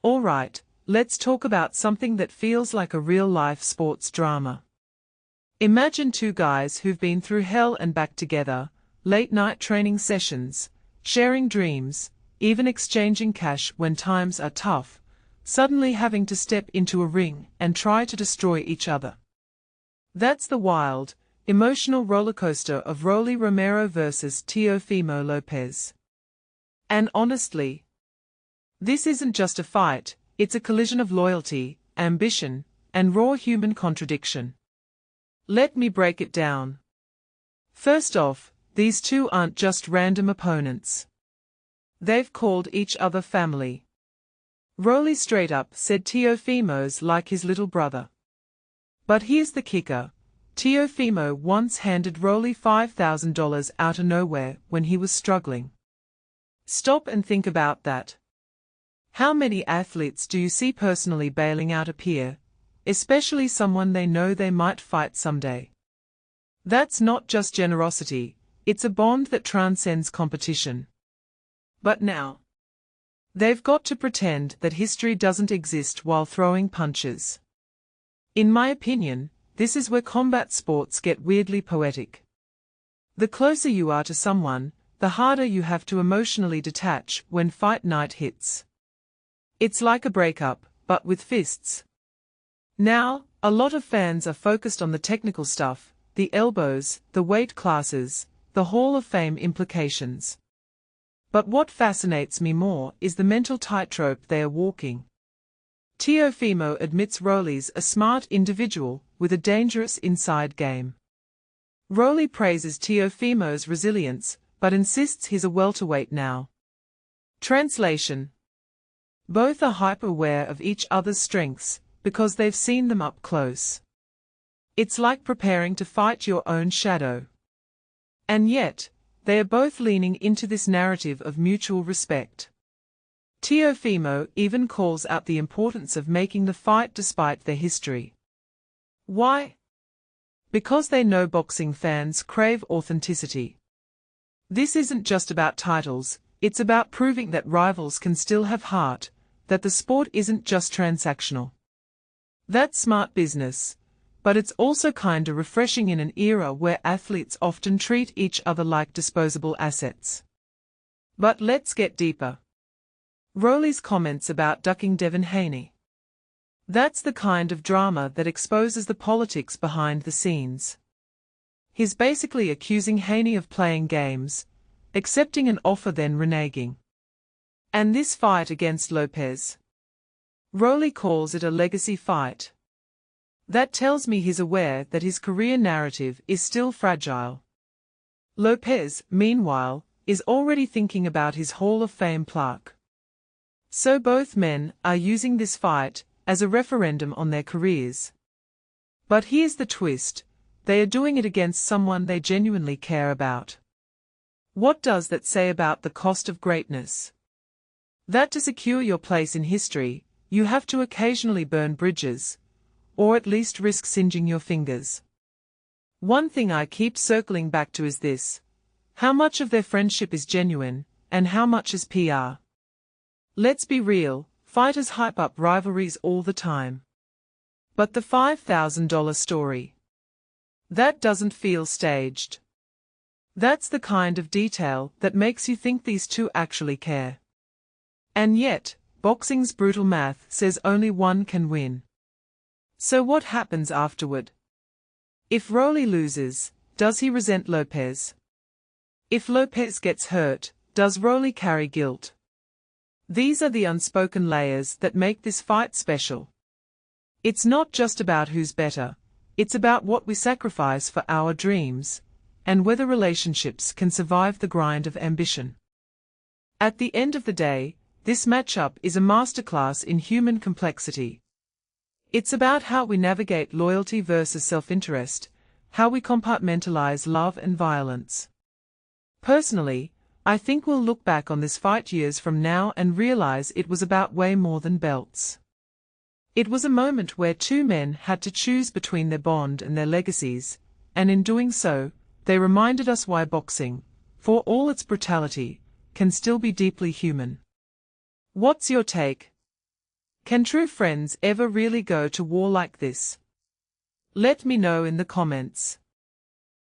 Alright, let's talk about something that feels like a real-life sports drama. Imagine two guys who've been through hell and back together, late-night training sessions, sharing dreams, even exchanging cash when times are tough, suddenly having to step into a ring and try to destroy each other. That's the wild, emotional rollercoaster of Rolly Romero versus Teofimo Lopez. And honestly, this isn't just a fight, it's a collision of loyalty, ambition, and raw human contradiction. Let me break it down. First off, these two aren't just random opponents. They've called each other family. Rolly straight up said Teofimo's like his little brother. But here's the kicker. Teofimo once handed Rolly $5,000 out of nowhere when he was struggling. Stop and think about that. How many athletes do you see personally bailing out a peer, especially someone they know they might fight someday? That's not just generosity, it's a bond that transcends competition. But now, they've got to pretend that history doesn't exist while throwing punches. In my opinion, this is where combat sports get weirdly poetic. The closer you are to someone, the harder you have to emotionally detach when fight night hits. It's like a breakup, but with fists. Now, a lot of fans are focused on the technical stuff, the elbows, the weight classes, the Hall of Fame implications. But what fascinates me more is the mental tightrope they are walking. Teofimo admits Rolly's a smart individual with a dangerous inside game. Rolly praises Teofimo's resilience, but insists he's a welterweight now. Translation: both are hyper-aware of each other's strengths, because they've seen them up close. It's like preparing to fight your own shadow. And yet, they are both leaning into this narrative of mutual respect. Teofimo even calls out the importance of making the fight despite their history. Why? Because they know boxing fans crave authenticity. This isn't just about titles, it's about proving that rivals can still have heart, that the sport isn't just transactional. That's smart business, but it's also kinda refreshing in an era where athletes often treat each other like disposable assets. But let's get deeper. Rolly's comments about ducking Devin Haney. That's the kind of drama that exposes the politics behind the scenes. He's basically accusing Haney of playing games, accepting an offer then reneging. And this fight against Lopez, Rolly calls it a legacy fight. That tells me he's aware that his career narrative is still fragile. Lopez, meanwhile, is already thinking about his Hall of Fame plaque. So both men are using this fight as a referendum on their careers. But here's the twist, they are doing it against someone they genuinely care about. What does that say about the cost of greatness? That to secure your place in history, you have to occasionally burn bridges, or at least risk singeing your fingers. One thing I keep circling back to is this: how much of their friendship is genuine, and how much is PR? Let's be real, fighters hype up rivalries all the time. But the $5,000 story, that doesn't feel staged. That's the kind of detail that makes you think these two actually care. And yet, boxing's brutal math says only one can win. So what happens afterward? If Rolly loses, does he resent Lopez? If Lopez gets hurt, does Rolly carry guilt? These are the unspoken layers that make this fight special. It's not just about who's better, it's about what we sacrifice for our dreams, and whether relationships can survive the grind of ambition. At the end of the day, this matchup is a masterclass in human complexity. It's about how we navigate loyalty versus self-interest, how we compartmentalize love and violence. Personally, I think we'll look back on this fight years from now and realize it was about way more than belts. It was a moment where two men had to choose between their bond and their legacies, and in doing so, they reminded us why boxing, for all its brutality, can still be deeply human. What's your take? Can true friends ever really go to war like this? Let me know in the comments.